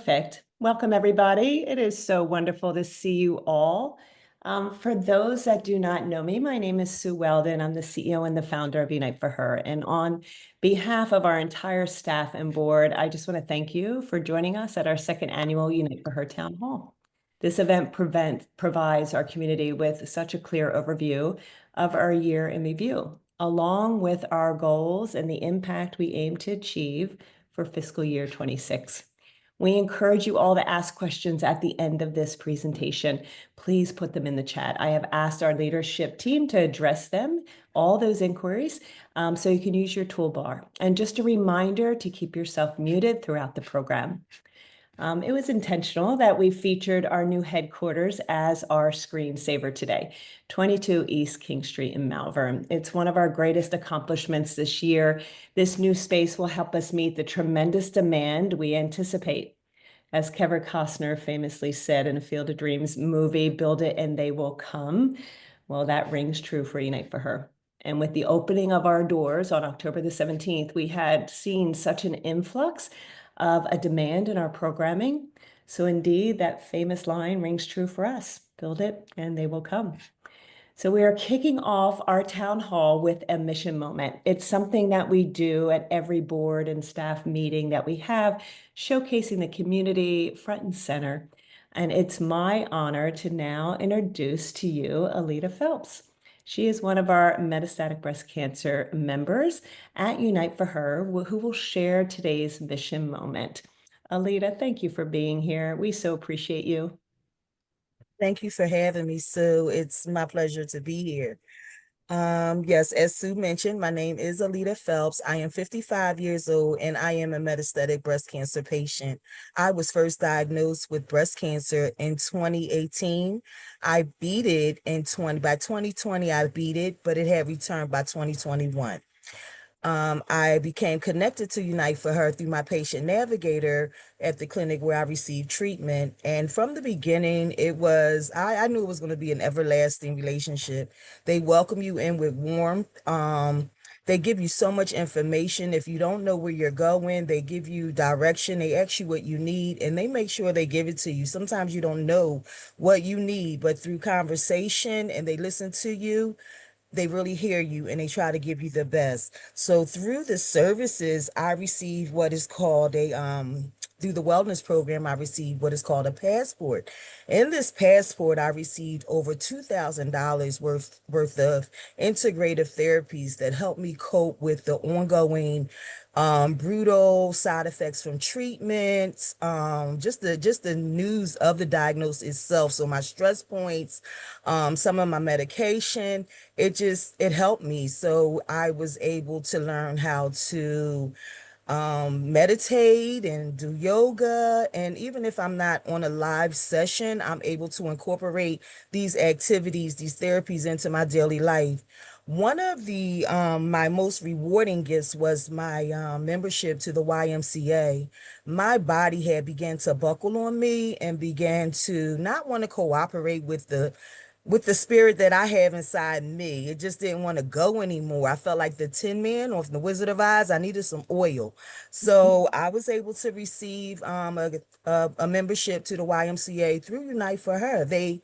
Perfect. Welcome, everybody. It is so wonderful to see you all. For those that do not know me, my name is Sue Weldon. I'm the CEO and the founder of Unite for Her. And on behalf of our entire staff and board, I just want to thank you for joining us at our second annual Unite for Her Town Hall. This event provides our community with such a clear overview of our year in review, along with our goals and the impact we aim to achieve for fiscal year 26. We encourage you all to ask questions at the end of this presentation. Please put them in the chat. I have asked our leadership team to address them, all those inquiries, so you can use your toolbar. And just a reminder to keep yourself muted throughout the program. It was intentional that we featured our new headquarters as our screensaver today, 22 East King Street in Malvern. It's one of our greatest accomplishments this year. This new space will help us meet the tremendous demand we anticipate. As Kevin Costner famously said in a Field of Dreams movie, build it and they will come. Well, that rings true for Unite for Her. And with the opening of our doors on October the 17th, we had seen such an influx of a demand in our programming. So indeed, that famous line rings true for us. Build it and they will come. So we are kicking off our town hall with a mission moment. It's something that we do at every board and staff meeting that we have, showcasing the community front and center. And it's my honor to now introduce to you Alita Phelps. She is one of our metastatic breast cancer members at Unite for Her, who will share today's mission moment. Alita, thank you for being here. We so appreciate you. Thank you for having me, Sue. It's my pleasure to be here. Yes, as Sue mentioned, my name is Alita Phelps. I am 55 years old and I am a metastatic breast cancer patient. I was first diagnosed with breast cancer in 2018. I beat it by 2020, I beat it, but it had returned by 2021. I became connected to Unite for Her through my patient navigator at the clinic where I received treatment. And from the beginning, I knew it was going to be an everlasting relationship. They welcome you in with warmth. They give you so much information. If you don't know where you're going, they give you direction. They ask you what you need and they make sure they give it to you. Sometimes you don't know what you need, but through conversation and they listen to you, they really hear you and they try to give you the best. So through the services, I received what is called through the wellness program, I received what is called a passport. In this passport, I received over $2,000 worth of integrative therapies that helped me cope with the ongoing brutal side effects from treatments, just the news of the diagnosis itself. So my stress points, some of my medication, it helped me. So I was able to learn how to meditate and do yoga. And even if I'm not on a live session, I'm able to incorporate these activities, these therapies into my daily life. One of the my most rewarding gifts was my membership to the YMCA. My body had began to buckle on me and began to not want to cooperate with the spirit that I have inside me. It just didn't want to go anymore. I felt like the Tin Man or the Wizard of Oz. I needed some oil. So I was able to receive a membership to the YMCA through Unite for Her. They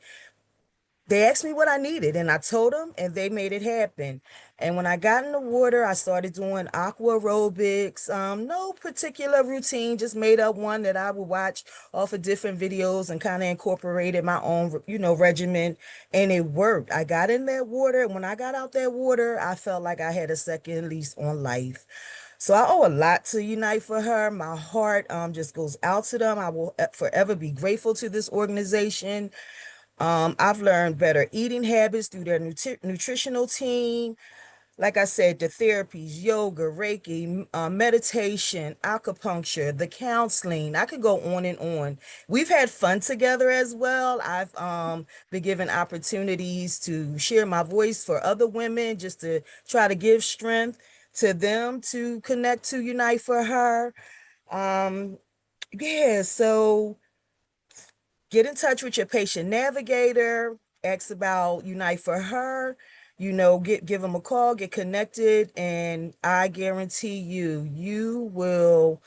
asked me what I needed and I told them and they made it happen. And when I got in the water, I started doing aqua aerobics, no particular routine, just made up one that I would watch off of different videos and kind of incorporated my own, regimen. And it worked. I got in that water. And when I got out that water, I felt like I had a second lease on life. So I owe a lot to Unite for Her. My heart just goes out to them. I will forever be grateful to this organization. I've learned better eating habits through their nutritional team. Like I said, the therapies, yoga, Reiki, meditation, acupuncture, the counseling. I could go on and on. We've had fun together as well. I've been given opportunities to share my voice for other women, just to try to give strength to them to connect to Unite for Her. Um, yeah, so get in touch with your patient navigator, ask about Unite for Her, give them a call, get connected, and I guarantee you, you will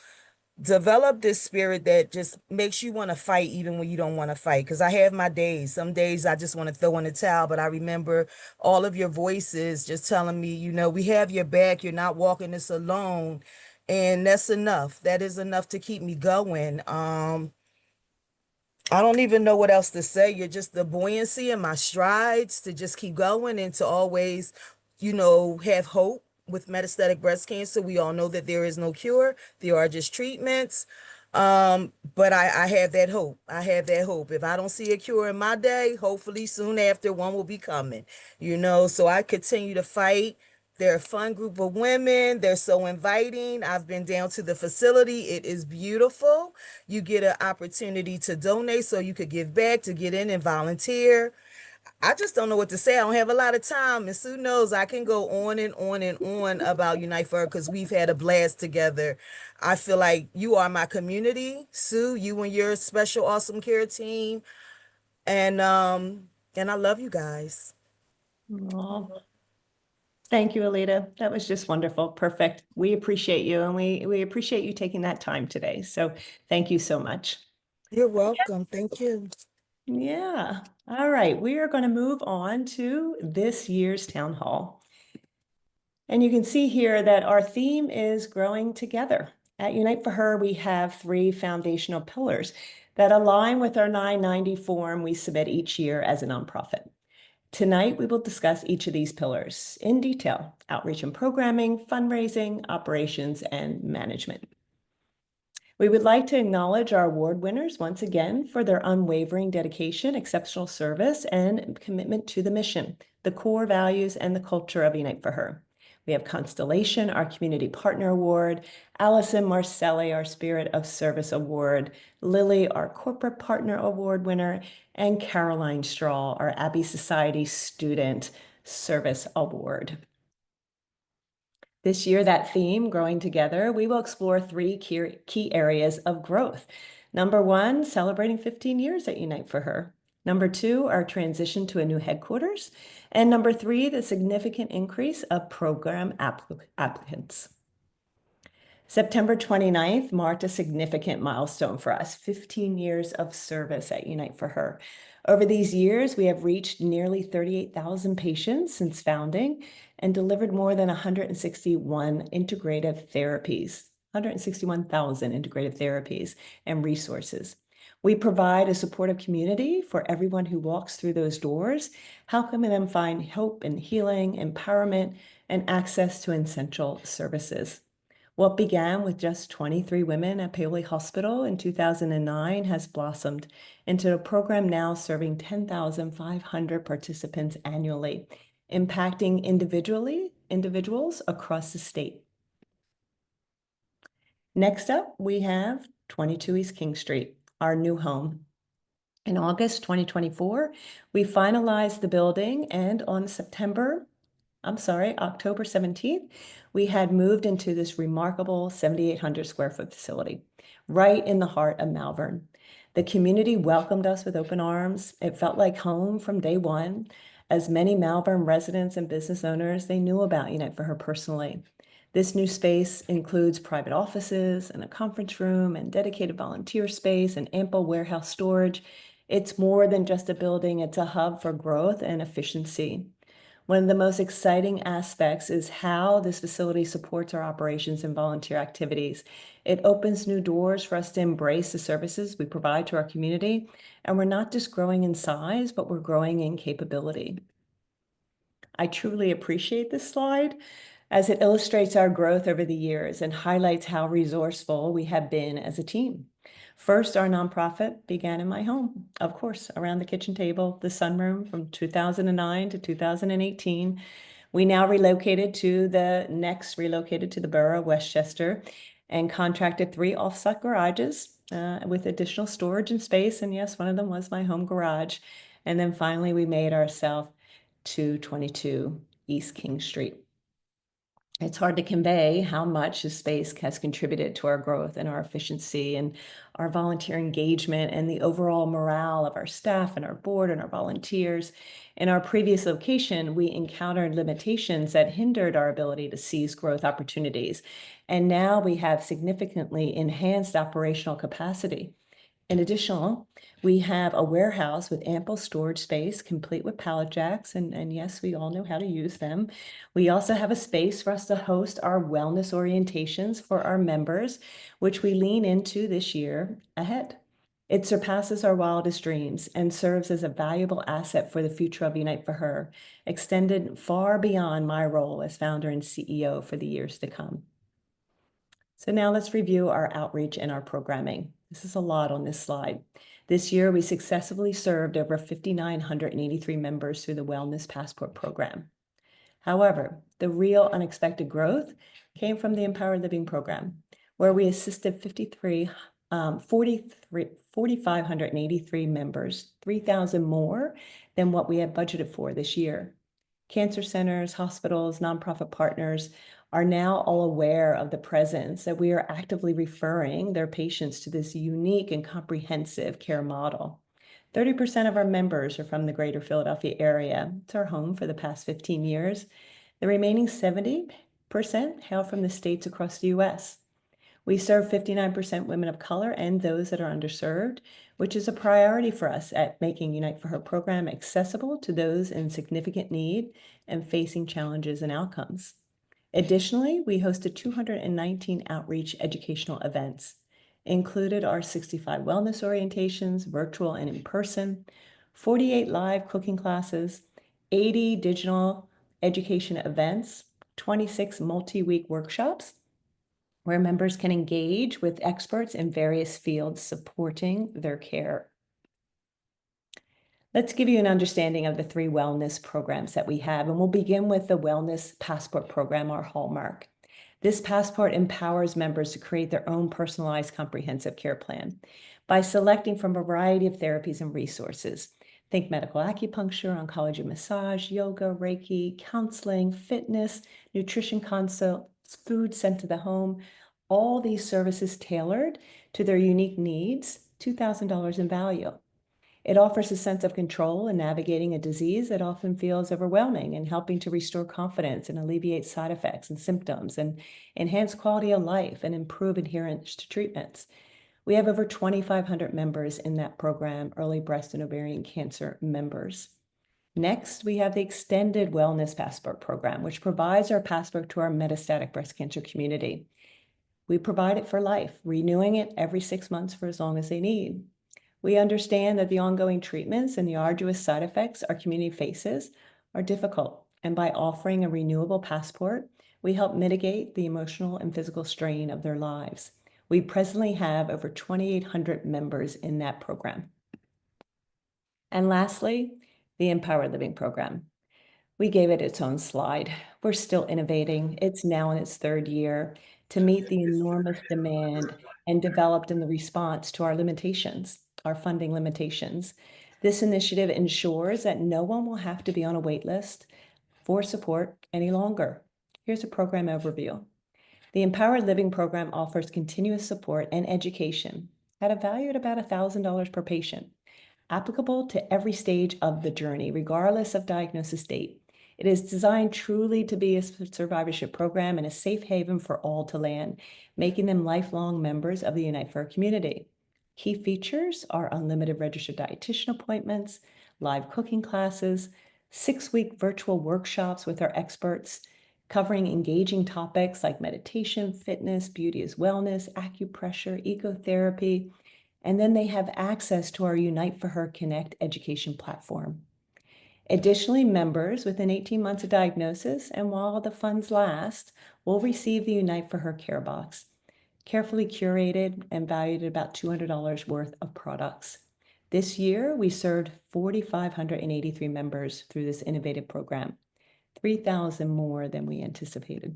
develop this spirit that just makes you want to fight even when you don't want to fight. Because I have my days. Some days I just want to throw in the towel, but I remember all of your voices just telling me, we have your back. You're not walking this alone. And that's enough. That is enough to keep me going. I don't even know what else to say. You're just the buoyancy in my strides to just keep going and to always, have hope with metastatic breast cancer. We all know that there is no cure. There are just treatments. But I have that hope. I have that hope. If I don't see a cure in my day, hopefully soon after one will be coming, so I continue to fight. They're a fun group of women. They're so inviting. I've been down to the facility. It is beautiful. You get an opportunity to donate so you could give back, to get in and volunteer. I just don't know what to say. I don't have a lot of time. And Sue knows I can go on and on and on about Unite for Her because we've had a blast together. I feel like you are my community, Sue, you and your special awesome care team. And I love you guys. Aw, thank you, Alita. That was just wonderful. Perfect. We appreciate you, and we appreciate you taking that time today. So thank you so much. You're welcome. Thank you. Yeah. All right. We are going to move on to this year's town hall. And you can see here that our theme is growing together. At Unite for Her, we have three foundational pillars that align with our 990 form we submit each year as a nonprofit. Tonight, we will discuss each of these pillars in detail: outreach and programming, fundraising, operations, and management. We would like to acknowledge our award winners once again for their unwavering dedication, exceptional service, and commitment to the mission, the core values, and the culture of Unite for Her. We have Constellation, our Community Partner Award, Allison Marcelli, our Spirit of Service Award, Lily, our Corporate Partner Award winner, and Caroline Straw, our Abbey Society Student Service Award. This year, that theme, Growing Together, we will explore three key areas of growth. Number one, celebrating 15 years at Unite for Her. Number two, our transition to a new headquarters. And number three, the significant increase of program applicants. September 29th marked a significant milestone for us, 15 years of service at Unite for Her. Over these years, we have reached nearly 38,000 patients since founding and delivered more than 161 integrative therapies, 161,000 integrative therapies and resources. We provide a supportive community for everyone who walks through those doors, helping them find hope and healing, empowerment, and access to essential services. What began with just 23 women at Paoli Hospital in 2009 has blossomed into a program now serving 10,500 participants annually, impacting individuals across the state. Next up, we have 22 East King Street, our new home. In August 2024, we finalized the building, and on October 17th, we had moved into this remarkable 7,800 square foot facility right in the heart of Malvern. The community welcomed us with open arms. It felt like home from day one. As many Malvern residents and business owners, they knew about Unite for Her personally. This new space includes private offices and a conference room and dedicated volunteer space and ample warehouse storage. It's more than just a building, it's a hub for growth and efficiency. One of the most exciting aspects is how this facility supports our operations and volunteer activities. It opens new doors for us to embrace the services we provide to our community. And we're not just growing in size, but we're growing in capability. I truly appreciate this slide as it illustrates our growth over the years and highlights how resourceful we have been as a team. First, our nonprofit began in my home, of course, around the kitchen table, the sunroom from 2009 to 2018. We now relocated to the borough of Westchester and contracted 3 off-site garages with additional storage and space. And yes, one of them was my home garage. And then finally, we made ourselves to 22 East King Street. It's hard to convey how much this space has contributed to our growth and our efficiency and our volunteer engagement and the overall morale of our staff and our board and our volunteers. In our previous location, we encountered limitations that hindered our ability to seize growth opportunities. And now we have significantly enhanced operational capacity. In addition, we have a warehouse with ample storage space, complete with pallet jacks, and yes, we all know how to use them. We also have a space for us to host our wellness orientations for our members, which we lean into this year ahead. It surpasses our wildest dreams and serves as a valuable asset for the future of Unite for Her, extended far beyond my role as founder and CEO for the years to come. So now let's review our outreach and our programming. This is a lot on this slide. This year, we successfully served over 5,983 members through the Wellness Passport program. However, the real unexpected growth came from the Empowered Living program, where we assisted 4,583 members, 3,000 more than what we had budgeted for this year. Cancer centers, hospitals, nonprofit partners are now all aware of the presence that we are actively referring their patients to this unique and comprehensive care model. 30% of our members are from the greater Philadelphia area. It's our home for the past 15 years. The remaining 70% hail from the states across the US. We serve 59% women of color and those that are underserved, which is a priority for us at making Unite for Her program accessible to those in significant need and facing challenges and outcomes. Additionally, we hosted 219 outreach educational events, included our 65 wellness orientations, virtual and in person, 48 live cooking classes, 80 digital education events, 26 multi-week workshops, where members can engage with experts in various fields supporting their care. Let's give you an understanding of the 3 wellness programs that we have, and we'll begin with the Wellness Passport program, our hallmark. This passport empowers members to create their own personalized comprehensive care plan by selecting from a variety of therapies and resources. Think medical acupuncture, oncology massage, yoga, Reiki, counseling, fitness, nutrition consults, food sent to the home, all these services tailored to their unique needs, $2,000 in value. It offers a sense of control in navigating a disease that often feels overwhelming and helping to restore confidence and alleviate side effects and symptoms and enhance quality of life and improve adherence to treatments. We have over 2,500 members in that program, early breast and ovarian cancer members. Next, we have the Extended Wellness Passport program, which provides our passport to our metastatic breast cancer community. We provide it for life, renewing it every 6 months for as long as they need. We understand that the ongoing treatments and the arduous side effects our community faces are difficult, and by offering a renewable passport, we help mitigate the emotional and physical strain of their lives. We presently have over 2,800 members in that program. And lastly, the Empowered Living program. We gave it its own slide. We're still innovating. It's now in its 3rd year to meet the enormous demand and developed in the response to our limitations, our funding limitations. This initiative ensures that no one will have to be on a wait list for support any longer. Here's a program overview. The Empowered Living program offers continuous support and education at a value at about $1,000 per patient, applicable to every stage of the journey, regardless of diagnosis date. It is designed truly to be a survivorship program and a safe haven for all to land, making them lifelong members of the Unite for Our community. Key features are unlimited registered dietitian appointments, live cooking classes, 6-week virtual workshops with our experts, covering engaging topics like meditation, fitness, beauty as wellness, acupressure, ecotherapy, and then they have access to our Unite for Her Connect education platform. Additionally, members within 18 months of diagnosis and while the funds last will receive the Unite for Her Care Box, carefully curated and valued at about $200 worth of products. This year, we served 4,583 members through this innovative program, 3,000 more than we anticipated.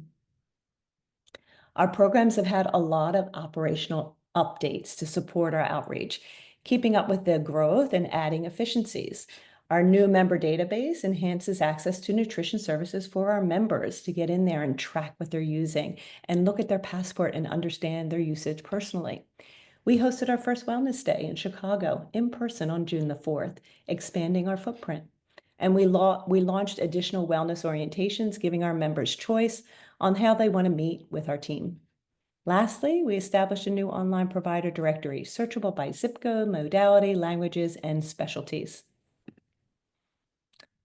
Our programs have had a lot of operational updates to support our outreach, keeping up with the growth and adding efficiencies. Our new member database enhances access to nutrition services for our members to get in there and track what they're using and look at their passport and understand their usage personally. We hosted our first Wellness Day in Chicago in person on June the 4th, expanding our footprint. And we launched additional wellness orientations, giving our members choice on how they want to meet with our team. Lastly, we established a new online provider directory, searchable by zip code, modality, languages, and specialties.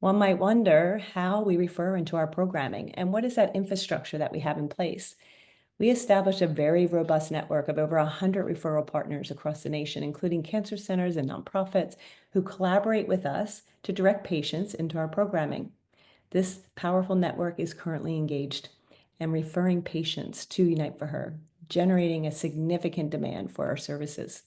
One might wonder how we refer into our programming and what is that infrastructure that we have in place. We established a very robust network of over 100 referral partners across the nation, including cancer centers and nonprofits who collaborate with us to direct patients into our programming. This powerful network is currently engaged and referring patients to Unite for Her, generating a significant demand for our services.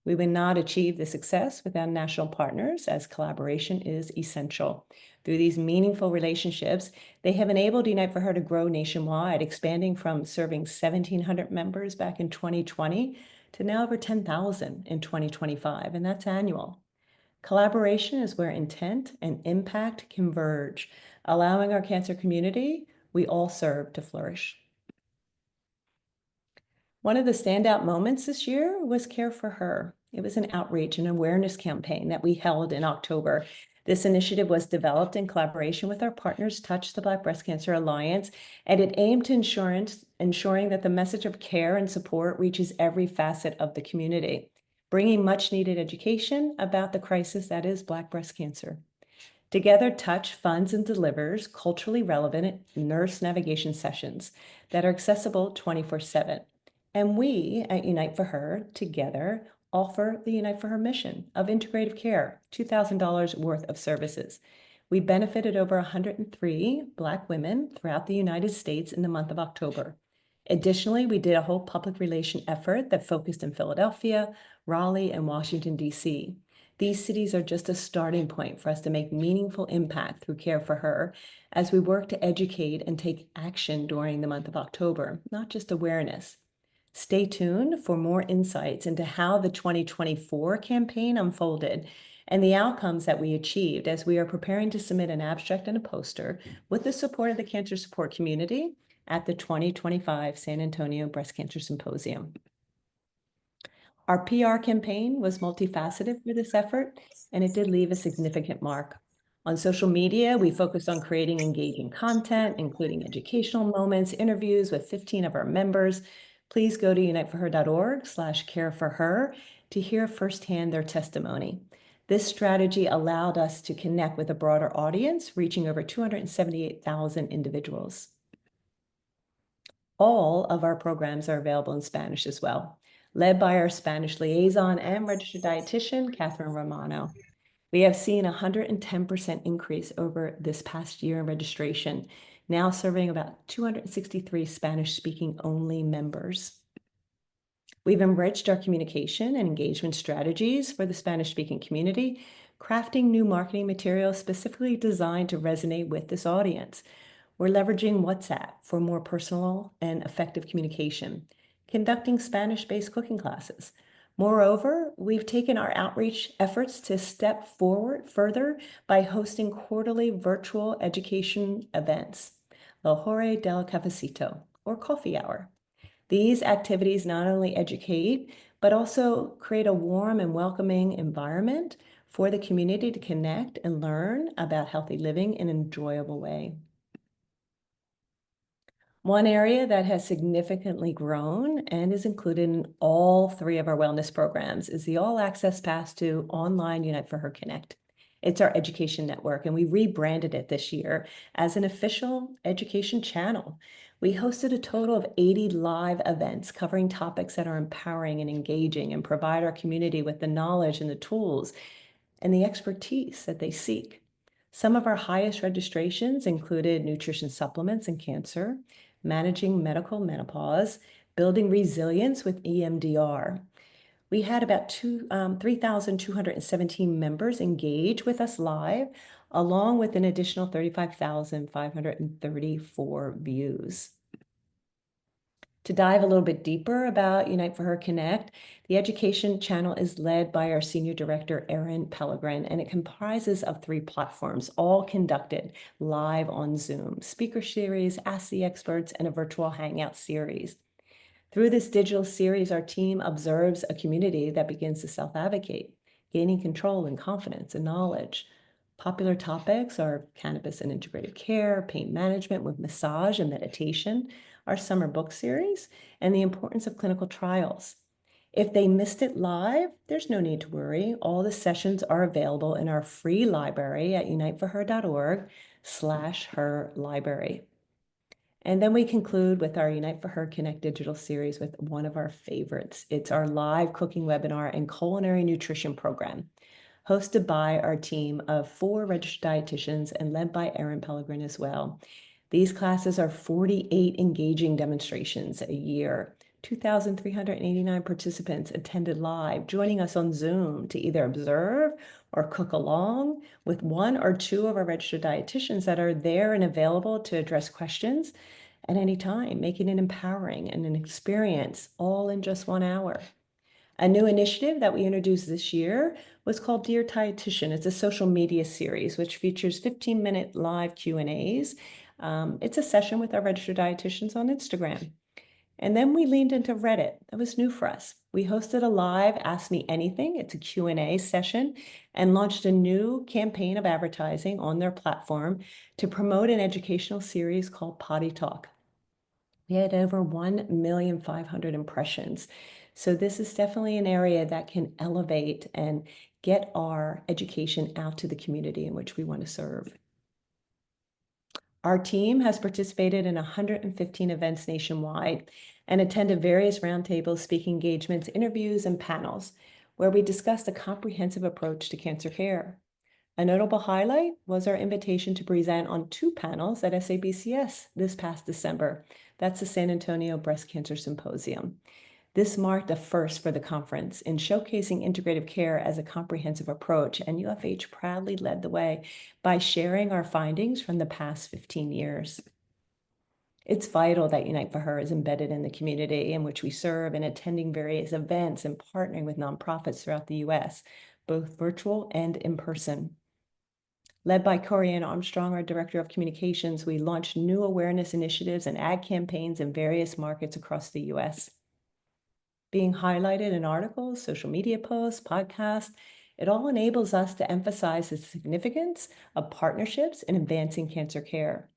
We would not achieve the success without national partners, as collaboration is essential. Through these meaningful relationships, they have enabled Unite for Her to grow nationwide, expanding from serving 1,700 members back in 2020 to now over 10,000 in 2025, and that's annual. Collaboration is where intent and impact converge, allowing our cancer community we all serve to flourish. One of the standout moments this year was Care for Her. It was an outreach and awareness campaign that we held in October. This initiative was developed in collaboration with our partners, Touch the Black Breast Cancer Alliance, and it aimed to ensuring that the message of care and support reaches every facet of the community, bringing much needed education about the crisis that is Black breast cancer. Together, Touch funds and delivers culturally relevant nurse navigation sessions that are accessible 24/7. And we at Unite for Her together offer the Unite for Her mission of integrative care, $2,000 worth of services. We benefited over 103 Black women throughout the United States in the month of October. Additionally, we did a whole public relation effort that focused in Philadelphia, Raleigh, and Washington, D.C. These cities are just a starting point for us to make meaningful impact through Care for Her as we work to educate and take action during the month of October, not just awareness. Stay tuned for more insights into how the 2024 campaign unfolded and the outcomes that we achieved as we are preparing to submit an abstract and a poster with the support of the cancer support community at the 2025 San Antonio Breast Cancer Symposium. Our PR campaign was multifaceted for this effort, and it did leave a significant mark. On social media, we focused on creating engaging content, including educational moments, interviews with 15 of our members. Please go to uniteforher.org/careforher to hear firsthand their testimony. This strategy allowed us to connect with a broader audience, reaching over 278,000 individuals. All of our programs are available in Spanish as well, led by our Spanish liaison and registered dietitian, Catherine Romano. We have seen a 110% increase over this past year in registration, now serving about 263 Spanish-speaking only members. We've enriched our communication and engagement strategies for the Spanish-speaking community, crafting new marketing materials specifically designed to resonate with this audience. We're leveraging WhatsApp for more personal and effective communication, conducting Spanish-based cooking classes. Moreover, we've taken our outreach efforts to step forward further by hosting quarterly virtual education events, La Hora del Cafecito, or coffee hour. These activities not only educate, but also create a warm and welcoming environment for the community to connect and learn about healthy living in an enjoyable way. One area that has significantly grown and is included in all three of our wellness programs is the All Access Pass to Online Unite for Her Connect. It's our education network, and we rebranded it this year as an official education channel. We hosted a total of 80 live events covering topics that are empowering and engaging and provide our community with the knowledge and the tools and the expertise that they seek. Some of our highest registrations included nutrition supplements and cancer, managing medical menopause, building resilience with EMDR. We had about 3,217 members engage with us live, along with an additional 35,534 views. To dive a little bit deeper about Unite for Her Connect, the education channel is led by our Senior Director, Erin Pellegrin, and it comprises of 3 platforms, all conducted live on Zoom: speaker series, Ask the Experts, and a virtual Hangout series. Through this digital series, our team observes a community that begins to self-advocate, gaining control and confidence and knowledge. Popular topics are cannabis and integrative care, pain management with massage and meditation, our summer book series, and the importance of clinical trials. If they missed it live, there's no need to worry. All the sessions are available in our free library at uniteforher.org/her library. And then we conclude with our Unite for Her Connect digital series with one of our favorites. It's our live cooking webinar and culinary nutrition program, hosted by our team of 4 registered dietitians and led by Erin Pellegrin as well. These classes are 48 engaging demonstrations a year. 2,389 participants attended live, joining us on Zoom to either observe or cook along with 1 or 2 of our registered dietitians that are there and available to address questions at any time, making it empowering and an experience all in just 1 hour. A new initiative that we introduced this year was called Dear Dietitian. It's a social media series which features 15-minute live Q&As. It's a session with our registered dietitians on Instagram. And then we leaned into Reddit. That was new for us. We hosted a live Ask Me Anything. It's a Q&A session, and launched a new campaign of advertising on their platform to promote an educational series called Potty Talk. We had over 1,500,000 impressions. So this is definitely an area that can elevate and get our education out to the community in which we want to serve. Our team has participated in 115 events nationwide and attended various roundtables, speaking engagements, interviews, and panels where we discussed a comprehensive approach to cancer care. A notable highlight was our invitation to present on 2 panels at SABCS this past December. That's the San Antonio Breast Cancer Symposium. This marked a first for the conference in showcasing integrative care as a comprehensive approach, and UFH proudly led the way by sharing our findings from the past 15 years. It's vital that Unite for Her is embedded in the community in which we serve and attending various events and partnering with nonprofits throughout the US, both virtual and in person. Led by Corianne Armstrong, our Director of Communications, we launched new awareness initiatives and ad campaigns in various markets across the US. Being highlighted in articles, social media posts, podcasts, it all enables us to emphasize the significance of partnerships in advancing cancer care.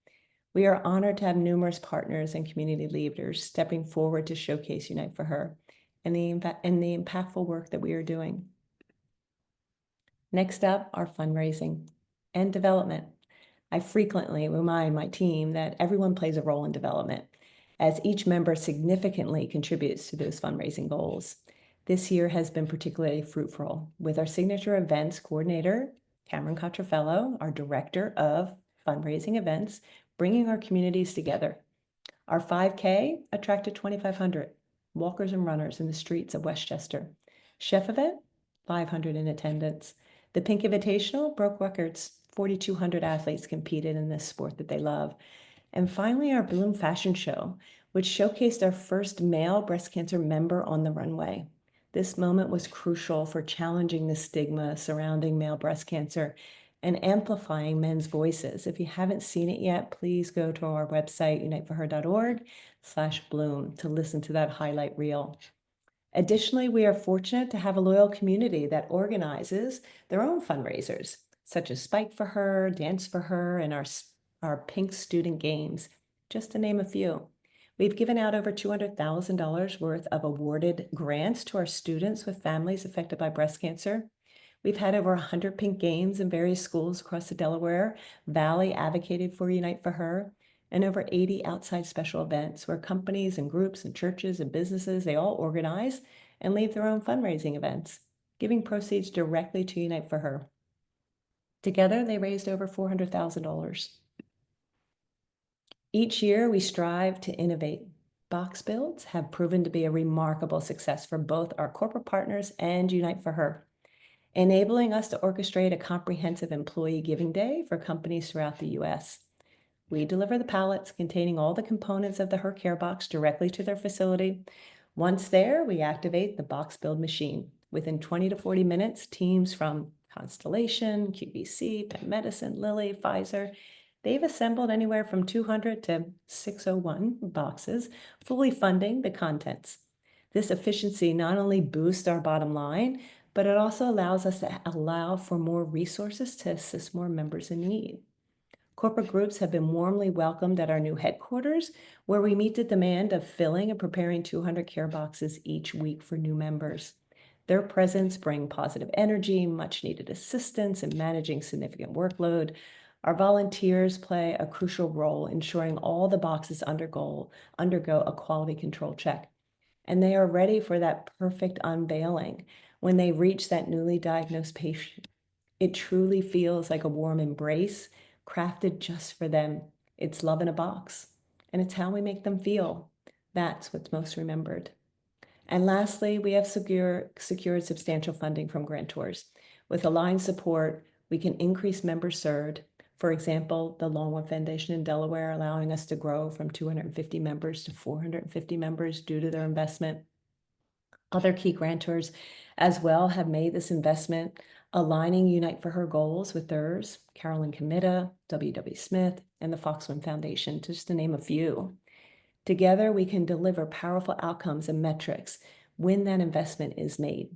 We are honored to have numerous partners and community leaders stepping forward to showcase Unite for Her and the impactful work that we are doing. Next up, our fundraising and development. I frequently remind my team that everyone plays a role in development, as each member significantly contributes to those fundraising goals. This year has been particularly fruitful, with our signature events coordinator, Cameron Contrafello, our Director of Fundraising Events, bringing our communities together. Our 5K attracted 2,500 walkers and runners in the streets of Westchester. Chef event, 500 in attendance. The Pink Invitational broke records. 4,200 athletes competed in this sport that they love. And finally, our Bloom Fashion Show, which showcased our first male breast cancer member on the runway. This moment was crucial for challenging the stigma surrounding male breast cancer and amplifying men's voices. If you haven't seen it yet, please go to our website, uniteforher.org/bloom, to listen to that highlight reel. Additionally, we are fortunate to have a loyal community that organizes their own fundraisers, such as Spike for Her, Dance for Her, and our Pink Student Games, just to name a few. We've given out over $200,000 worth of awarded grants to our students with families affected by breast cancer. We've had over 100 Pink Games in various schools across the Delaware Valley advocated for Unite for Her, and over 80 outside special events where companies and groups and churches and businesses, they all organize and lead their own fundraising events, giving proceeds directly to Unite for Her. Together, they raised over $400,000. Each year, we strive to innovate. Box builds have proven to be a remarkable success for both our corporate partners and Unite for Her, enabling us to orchestrate a comprehensive employee giving day for companies throughout the US. We deliver the pallets containing all the components of the Her Care box directly to their facility. Once there, we activate the box build machine. Within 20 to 40 minutes, teams from Constellation, QVC, Penn Medicine, Lilly, Pfizer, they've assembled anywhere from 200 to 601 boxes, fully funding the contents. This efficiency not only boosts our bottom line, but it also allows us to allow for more resources to assist more members in need. Corporate groups have been warmly welcomed at our new headquarters, where we meet the demand of filling and preparing 200 care boxes each week for new members. Their presence brings positive energy, much needed assistance in managing significant workload. Our volunteers play a crucial role ensuring all the boxes undergo a quality control check, and they are ready for that perfect unveiling when they reach that newly diagnosed patient. It truly feels like a warm embrace crafted just for them. It's love in a box, and it's how we make them feel. That's what's most remembered. And lastly, we have secured substantial funding from grantors. With aligned support, we can increase members served. For example, the Longwood Foundation in Delaware allowing us to grow from 250 members to 450 members due to their investment. Other key grantors as well have made this investment, aligning Unite for Her goals with theirs, Carolyn Comita, W.W. Smith, and the Foxwin Foundation, just to name a few. Together, we can deliver powerful outcomes and metrics when that investment is made.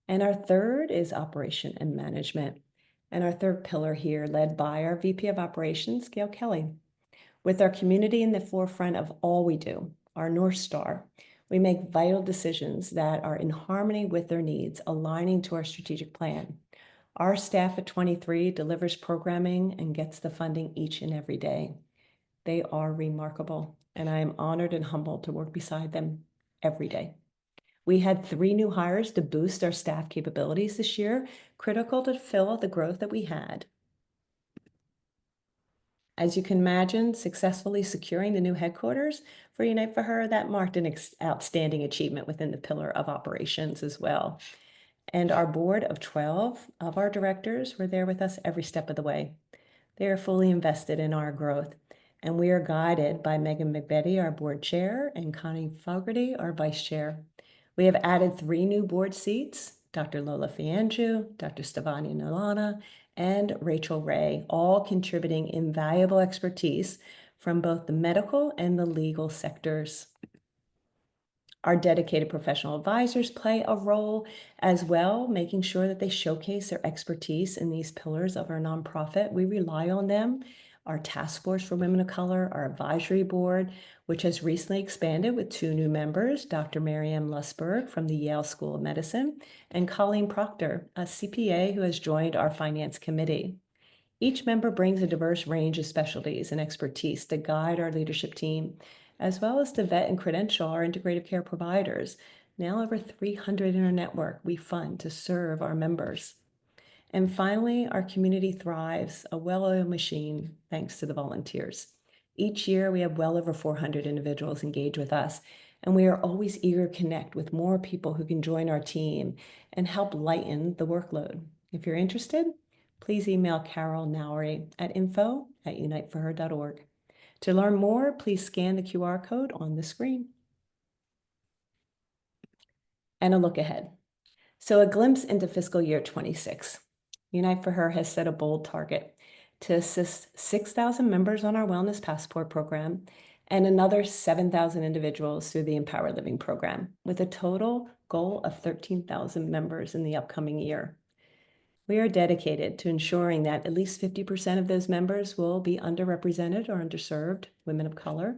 And our third is operation and management. And our third pillar here, led by our VP of Operations, Gail Kelly. With our community in the forefront of all we do, our North Star, we make vital decisions that are in harmony with their needs, aligning to our strategic plan. Our staff at 23 delivers programming and gets the funding each and every day. They are remarkable, and I am honored and humbled to work beside them every day. We had 3 new hires to boost our staff capabilities this year, critical to fill the growth that we had. As you can imagine, successfully securing the new headquarters for Unite for Her, that marked an outstanding achievement within the pillar of operations as well. And our board of 12 of our directors were there with us every step of the way. They are fully invested in our growth, and we are guided by Megan McBetty, our board chair, and Connie Fogarty, our vice chair. We have added 3 new board seats, Dr. Lola Fianju, Dr. Stevani Nalana, and Rachel Ray, all contributing invaluable expertise from both the medical and the legal sectors. Our dedicated professional advisors play a role as well, making sure that they showcase their expertise in these pillars of our nonprofit. We rely on them. Our task force for women of color, our advisory board, which has recently expanded with 2 new members, Dr. Marianne Lusberg from the Yale School of Medicine, and Colleen Proctor, a CPA who has joined our finance committee. Each member brings a diverse range of specialties and expertise to guide our leadership team, as well as to vet and credential our integrative care providers. Now over 300 in our network we fund to serve our members. And finally, our community thrives, a well-oiled machine, thanks to the volunteers. Each year, we have well over 400 individuals engage with us, and we are always eager to connect with more people who can join our team and help lighten the workload. If you're interested, please email Carol Nowry at info@uniteforher.org. To learn more, please scan the QR code on the screen. And a look ahead. So a glimpse into fiscal year 26. Unite for Her has set a bold target to assist 6,000 members on our Wellness Passport program and another 7,000 individuals through the Empower Living program, with a total goal of 13,000 members in the upcoming year. We are dedicated to ensuring that at least 50% of those members will be underrepresented or underserved women of color.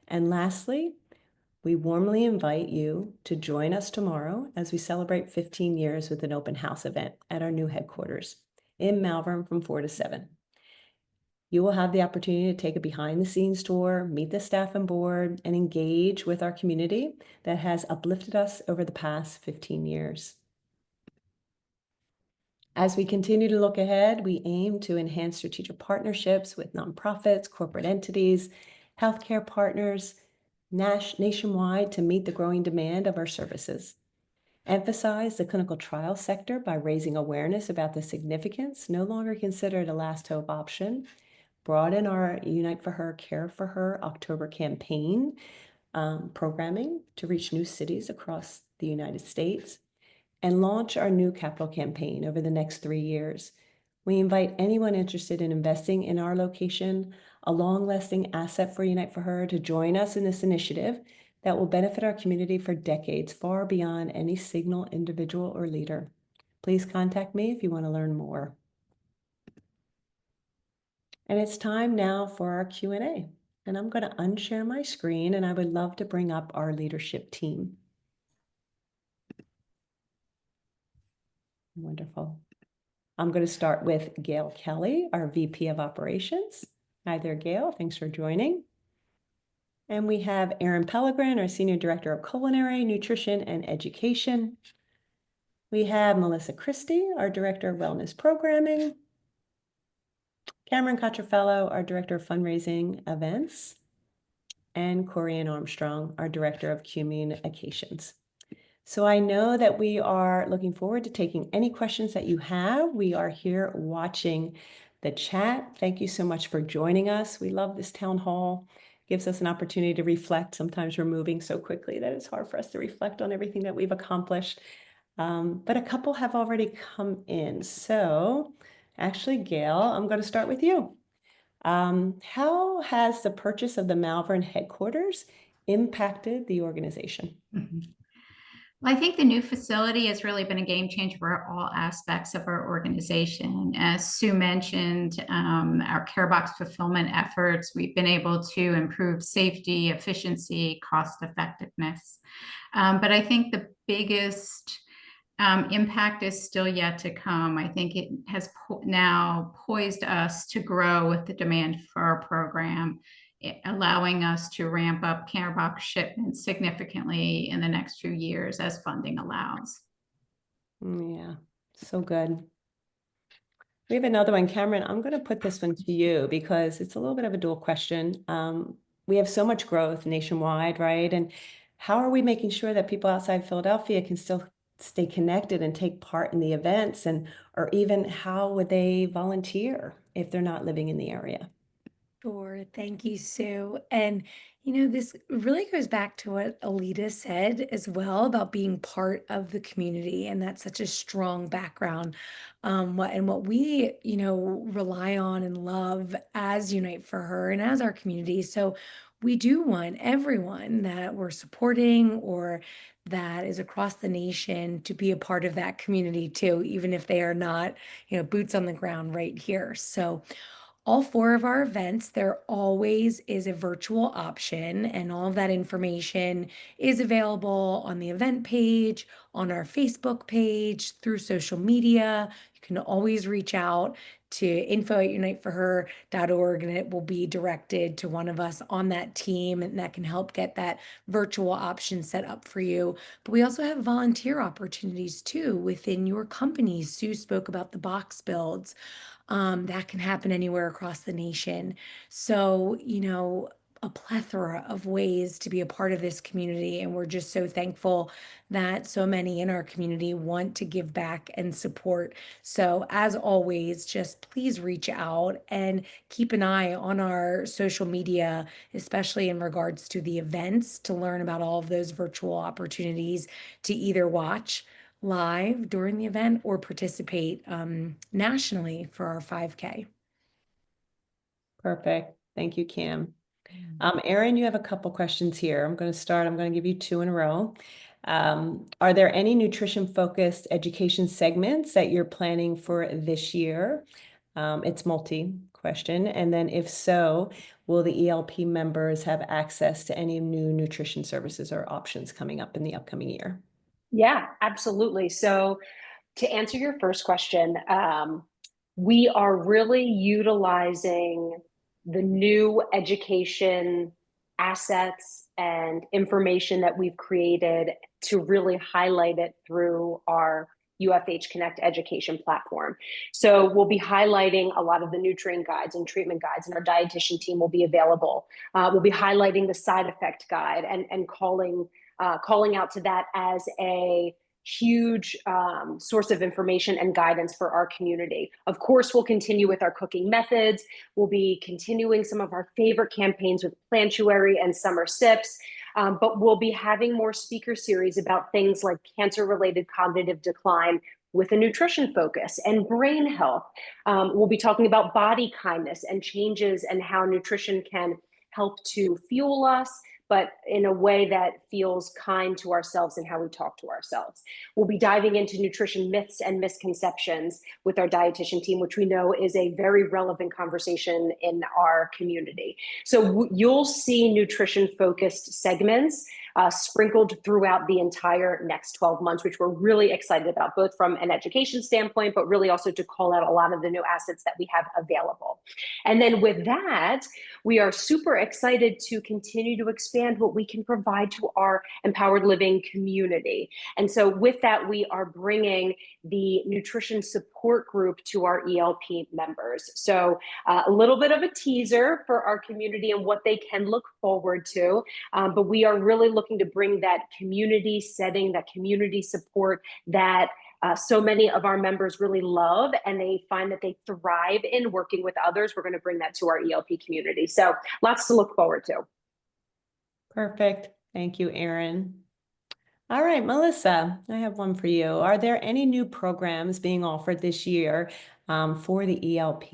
And lastly, we warmly invite you to join us tomorrow as we celebrate 15 years with an open house event at our new headquarters in Malvern from 4 to 7. You will have the opportunity to take a behind-the-scenes tour, meet the staff and board, and engage with our community that has uplifted us over the past 15 years. As we continue to look ahead, we aim to enhance strategic partnerships with nonprofits, corporate entities, healthcare partners, nationwide to meet the growing demand of our services. Emphasize the clinical trial sector by raising awareness about the significance, no longer considered a last hope option, brought in our Unite for Her, Care for Her October campaign programming to reach new cities across the United States, and launch our new capital campaign over the next 3 years. We invite anyone interested in investing in our location, a long-lasting asset for Unite for Her, to join us in this initiative that will benefit our community for decades, far beyond any single individual or leader. Please contact me if you want to learn more. And it's time now for our Q&A. And I'm going to unshare my screen, and I would love to bring up our leadership team. Wonderful. I'm going to start with Gail Kelly, our VP of Operations. Hi there, Gail. Thanks for joining. And we have Erin Pellegrin, our Senior Director of Culinary, Nutrition, and Education. We have Melissa Christie, our Director of Wellness Programming. Cameron Cottrafello, our Director of Fundraising Events. And Corianne Armstrong, our Director of Communications. So I know that we are looking forward to taking any questions that you have. We are here watching the chat. Thank you so much for joining us. We love this town hall. It gives us an opportunity to reflect. Sometimes we're moving so quickly that it's hard for us to reflect on everything that we've accomplished. But a couple have already come in. So actually, Gail, I'm going to start with you. How has the purchase of the Malvern headquarters impacted the organization? Well, I think the new facility has really been a game changer for all aspects of our organization. As Sue mentioned, our care box fulfillment efforts, we've been able to improve safety, efficiency, cost effectiveness. But I think the biggest impact is still yet to come. I think it has now poised us to grow with the demand for our program, allowing us to ramp up care box shipments significantly in the next few years as funding allows. Yeah, so good. We have another one, Cameron. I'm going to put this one to you because it's a little bit of a dual question. We have so much growth nationwide, right? And how are we making sure that people outside Philadelphia can still stay connected and take part in the events, and or even how would they volunteer if they're not living in the area? Sure. Thank you, Sue. And, this really goes back to what Alita said as well about being part of the community. And that's such a strong background. What we, rely on and love as Unite for Her and as our community. So we do want everyone that we're supporting or that is across the nation to be a part of that community too, even if they are not, boots on the ground right here. So all four of our events, there always is a virtual option, and all of that information is available on the event page, on our Facebook page, through social media. You can always reach out to info@uniteforher.org, and it will be directed to one of us on that team, and that can help get that virtual option set up for you. But we also have volunteer opportunities too within your companies. Sue spoke about the box builds. That can happen anywhere across the nation. So, a plethora of ways to be a part of this community. And we're just so thankful that so many in our community want to give back and support. So, as always, just please reach out and keep an eye on our social media, especially in regards to the events, to learn about all of those virtual opportunities to either watch live during the event or participate nationally for our 5K. Perfect. Thank you, Cam. Erin, you have a couple questions here. I'm going to give you two in a row. Are there any nutrition-focused education segments that you're planning for this year? It's multi-question. And then if so, will the ELP members have access to any new nutrition services or options coming up in the upcoming year? Yeah, absolutely. So to answer your first question, we are really utilizing the new education assets and information that we've created to really highlight it through our UFH Connect education platform. So we'll be highlighting a lot of the nutrient guides and treatment guides, and our dietitian team will be available. We'll be highlighting the side effect guide and calling out to that as a huge source of information and guidance for our community. Of course, we'll continue with our cooking methods. We'll be continuing some of our favorite campaigns with Plantuary and Summer Sips. But we'll be having more speaker series about things like cancer-related cognitive decline with a nutrition focus and brain health. We'll be talking about body kindness and changes and how nutrition can help to fuel us, but in a way that feels kind to ourselves and how we talk to ourselves. We'll be diving into nutrition myths and misconceptions with our dietitian team, which we know is a very relevant conversation in our community. So you'll see nutrition-focused segments sprinkled throughout the entire next 12 months, which we're really excited about, both from an education standpoint, but really also to call out a lot of the new assets that we have available. And then with that, we are super excited to continue to expand what we can provide to our empowered living community. And so with that, we are bringing the nutrition support group to our ELP members. So a little bit of a teaser for our community and what they can look forward to. But we are really looking to bring that community setting, that community support that so many of our members really love, and they find that they thrive in working with others. We're going to bring that to our ELP community. So lots to look forward to. Perfect. Thank you, Erin. All right, Melissa, I have one for you. Are there any new programs being offered this year for the ELP?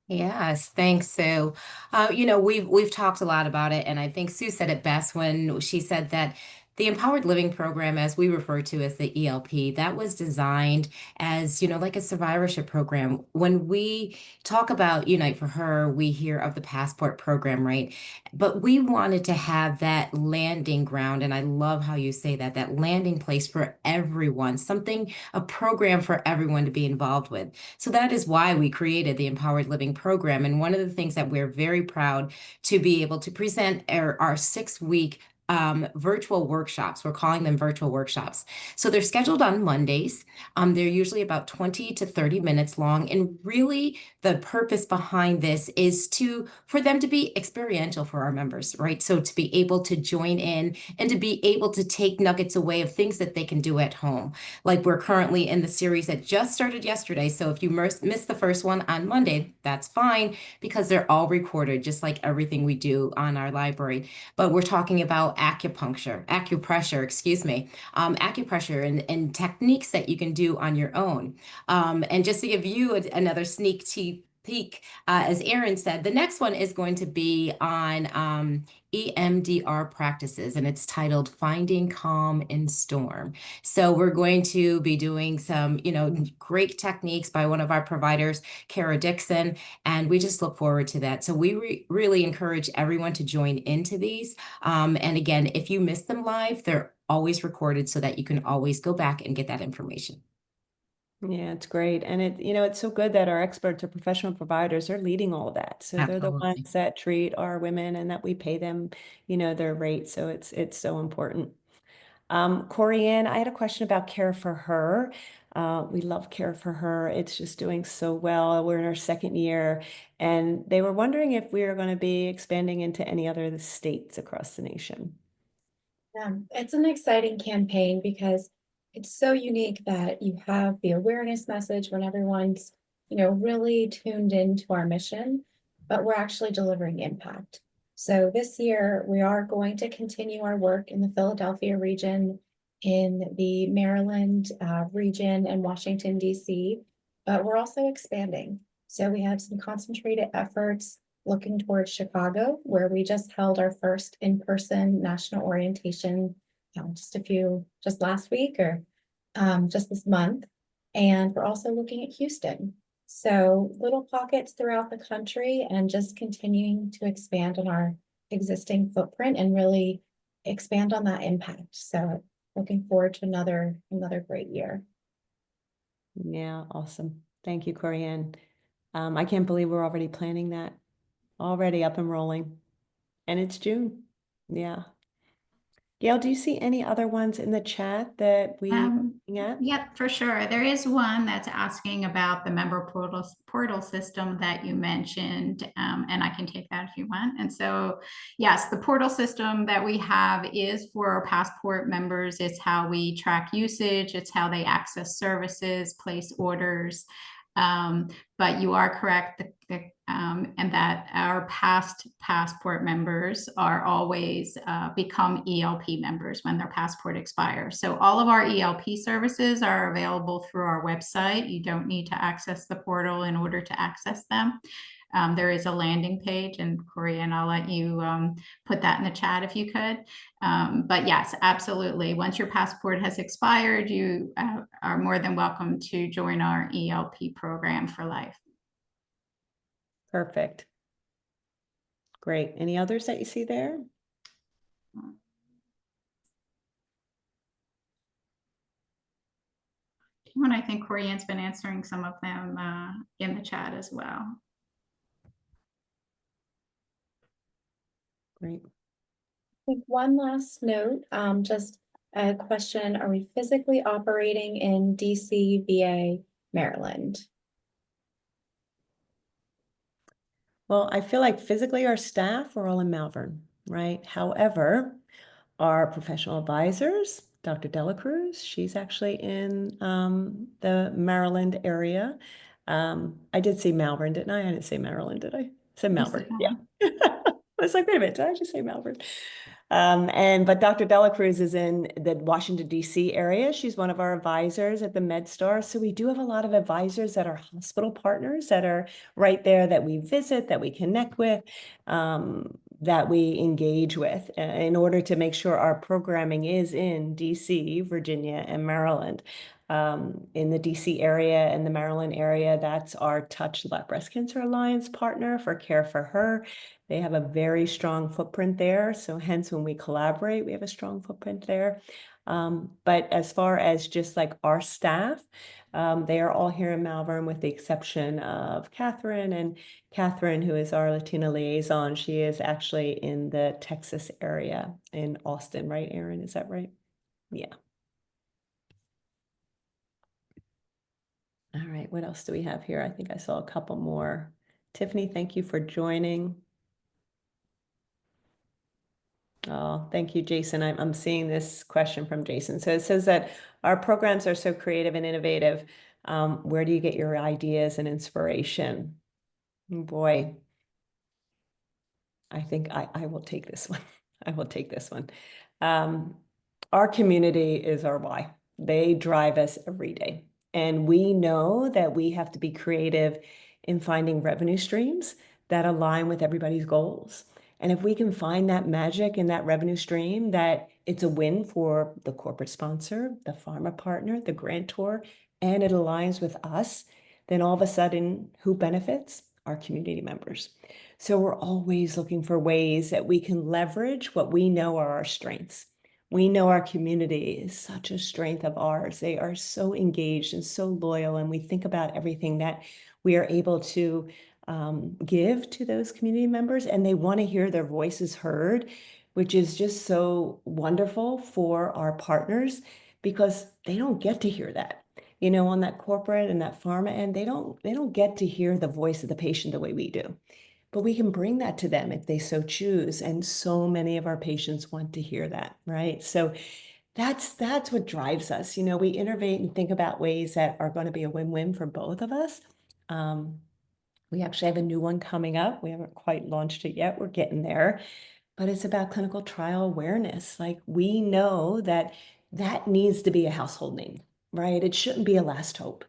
Yes, thanks, Sue. We've talked a lot about it, and I think Sue said it best when she said that the Empowered Living Program, as we refer to as the ELP, that was designed as, like a survivorship program. When we talk about Unite for Her, we hear of the Passport program, right? But we wanted to have that landing ground, and I love how you say that, that landing place for everyone, a program for everyone to be involved with. So that is why we created the Empowered Living Program. And one of the things that we're very proud to be able to present are our 6-week virtual workshops. We're calling them virtual workshops. So they're scheduled on Mondays. They're usually about 20 to 30 minutes long. And really the purpose behind this is for them to be experiential for our members, right? So to be able to join in and to be able to take nuggets away of things that they can do at home. Like we're currently in the series that just started yesterday. So if you missed the first one on Monday, that's fine, because they're all recorded, just like everything we do on our library. But we're talking about acupressure, and techniques that you can do on your own. And just to give you another sneak peek, as Erin said, the next one is going to be on EMDR practices, and it's titled Finding Calm in Storm. So we're going to be doing some, great techniques by one of our providers, Kara Dixon, and we just look forward to that. So we really encourage everyone to join into these. And again, if you miss them live, they're always recorded so that you can always go back and get that information. Yeah, it's great. And it's so good that our experts or professional providers are leading all of that. So they're the Absolutely. ones that treat our women and that we pay them, their rate. So it's so important. Corianne, I had a question about Care for Her. We love Care for Her. It's just doing so well. We're in our 2nd year, and they were wondering if we are going to be expanding into any other states across the nation. It's an exciting campaign because it's so unique that you have the awareness message when everyone's, really tuned into our mission, but we're actually delivering impact. So this year we are going to continue our work in the Philadelphia region, in the Maryland region, and Washington, D.C., but we're also expanding. So we have some concentrated efforts looking towards Chicago, where we just held our first in-person national orientation just last week or just this month. And we're also looking at Houston. So little pockets throughout the country, and just continuing to expand on our existing footprint and really expand on that impact. So looking forward to another great year. Yeah, awesome. Thank you, Corianne. I can't believe we're already planning that. Already up and rolling, and it's June. Yeah. Gail, do you see any other ones in the chat that we looking at? Yep, for sure. There is one that's asking about the member portal system that you mentioned, and I can take that if you want. And so, yes, the portal system that we have is for our passport members. It's how we track usage. It's how they access services, place orders. But you are correct, and that our past passport members are always become ELP members when their passport expires. So all of our ELP services are available through our website. You don't need to access the portal in order to access them. There is a landing page, and Corey, and I'll let you put that in the chat if you could. But yes, absolutely. Once your passport has expired, you are more than welcome to join our ELP program for life. Perfect. Great. Any others that you see there? And I think Corianne's been answering some of them in the chat as well. Great. I think one last note, just a question, are we physically operating in DC, VA, Maryland? Well, I feel like physically our staff are all in Malvern, right? However, our professional advisors, Dr. Delacruz, she's actually in the Maryland area. I did say Malvern, didn't I? I didn't say Maryland, did I? I said Malvern, yeah. I was like, wait a minute, did I just say Malvern? But Dr. Delacruz is in the Washington, D.C. area. She's one of our advisors at the MedStar. So we do have a lot of advisors that are hospital partners that are right there that we visit, that we connect with, that we engage with in order to make sure our programming is in D.C., Virginia, and Maryland. In the DC area and the Maryland area, that's our Touch Let Breast Cancer Alliance partner for Care for Her. They have a very strong footprint there. So hence when we collaborate, we have a strong footprint there. But as far as just like our staff, they are all here in Malvern with the exception of Catherine. And Catherine, who is our Latina liaison, she is actually in the Texas area in Austin, right, Erin? Is that right? Yeah. All right, what else do we have here? I think I saw a couple more. Tiffany, thank you for joining. Oh, thank you, Jason. I'm seeing this question from Jason. So it says that our programs are so creative and innovative. Where do you get your ideas and inspiration? Boy, I think I will take this one. I will take this one. Our community is our why. They drive us every day. And we know that we have to be creative in finding revenue streams that align with everybody's goals. And if we can find that magic in that revenue stream, that it's a win for the corporate sponsor, the pharma partner, the grantor, and it aligns with us, then all of a sudden, who benefits? Our community members. So we're always looking for ways that we can leverage what we know are our strengths. We know our community is such a strength of ours. They are so engaged and so loyal, and we think about everything that we are able to give to those community members, and they want to hear their voices heard, which is just so wonderful for our partners because they don't get to hear that. You know, on that corporate and that pharma end, they don't get to hear the voice of the patient the way we do. But we can bring that to them if they so choose. And so many of our patients want to hear that, right? So that's what drives us. You know, we innovate and think about ways that are going to be a win-win for both of us. We actually have a new one coming up. We haven't quite launched it yet. We're getting there. But it's about clinical trial awareness. Like we know that needs to be a household name, right? It shouldn't be a last hope.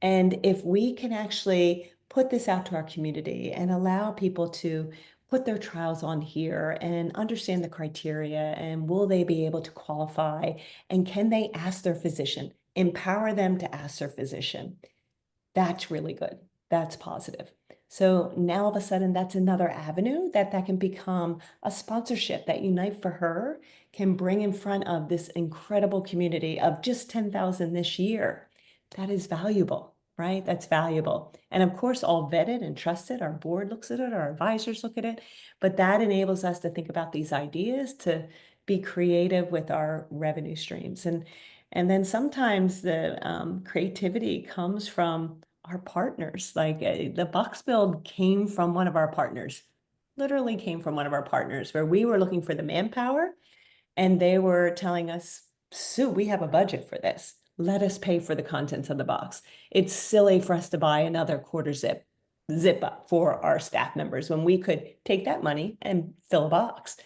And if we can actually put this out to our community and allow people to put their trials on here and understand the criteria and will they be able to qualify and can they ask their physician, empower them to ask their physician, that's really good. That's positive. So now all of a sudden, that's another avenue that can become a sponsorship that Unite for Her can bring in front of this incredible community of just 10,000 this year. That is valuable, right? That's valuable. And of course, all vetted and trusted. Our board looks at it, our advisors look at it, but that enables us to think about these ideas to be creative with our revenue streams. And then sometimes the creativity comes from our partners. Like the box build came from one of our partners, literally came from one of our partners, where we were looking for the manpower and they were telling us, Sue, we have a budget for this. Let us pay for the contents of the box. It's silly for us to buy another quarter zip up for our staff members when we could take that money and fill a box.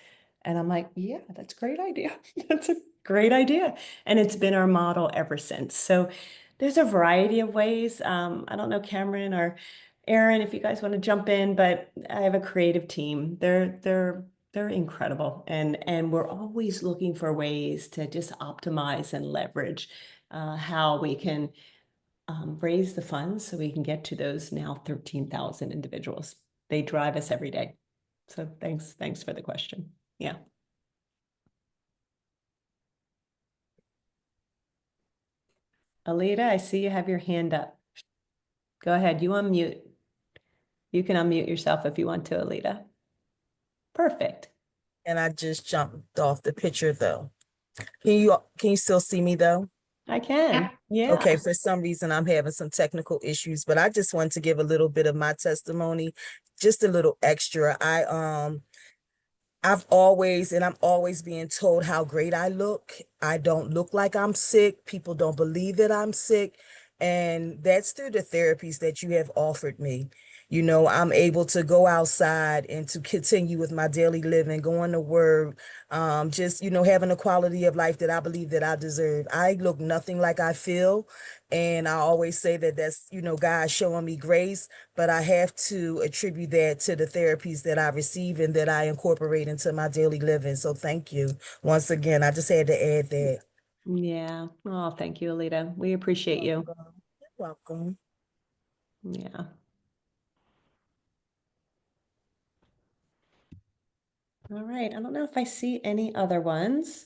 And I'm like, yeah, that's a great idea. That's a great idea. And it's been our model ever since. So there's a variety of ways. I don't know, Cameron or Aaron, if you guys want to jump in, but I have a creative team. They're incredible. And we're always looking for ways to just optimize and leverage how we can raise the funds so we can get to those now 13,000 individuals. They drive us every day. So thanks for the question. Yeah. Alita, I see you have your hand up. Go ahead, you unmute. You can unmute yourself if you want to, Alita. Perfect. And I just jumped off the picture though. Can you still see me though? I can. Yeah. Okay, for some reason I'm having some technical issues, but I just wanted to give a little bit of my testimony, just a little extra. I'm always being told how great I look. I don't look like I'm sick. People don't believe that I'm sick. And that's through the therapies that you have offered me. You know, I'm able to go outside and to continue with my daily living, going to work, just, having a quality of life that I believe that I deserve. I look nothing like I feel. And I always say that that's, God showing me grace, but I have to attribute that to the therapies that I receive and that I incorporate into my daily living. So thank you. Once again, I just had to add that. Yeah. Oh, thank you, Alita. We appreciate you. You're welcome. Yeah. All right. I don't know if I see any other ones.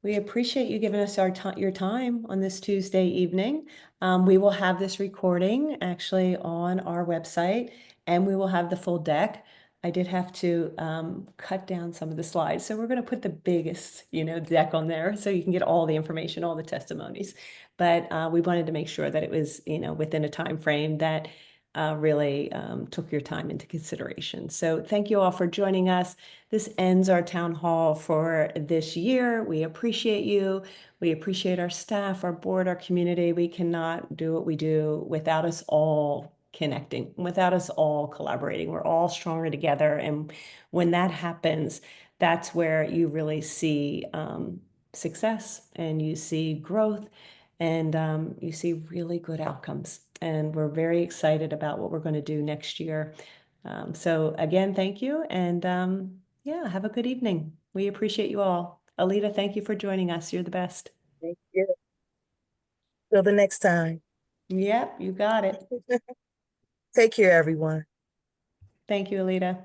We appreciate you giving us your time on this Tuesday evening. We will have this recording actually on our website, and we will have the full deck. I did have to cut down some of the slides, so we're going to put the biggest, deck on there so you can get all the information, all the testimonies. But we wanted to make sure that it was, within a time frame that really took your time into consideration. So thank you all for joining us. This ends our town hall for this year. We appreciate you. We appreciate our staff, our board, our community. We cannot do what we do without us all connecting, without us all collaborating. We're all stronger together. And when that happens, that's where you really see success and you see growth and you see really good outcomes. And we're very excited about what we're going to do next year. So again, thank you. And yeah, have a good evening. We appreciate you all. Alita, thank you for joining us. You're the best. Thank you. Till the next time. Yep, you got it. Take care, everyone. Thank you, Alita.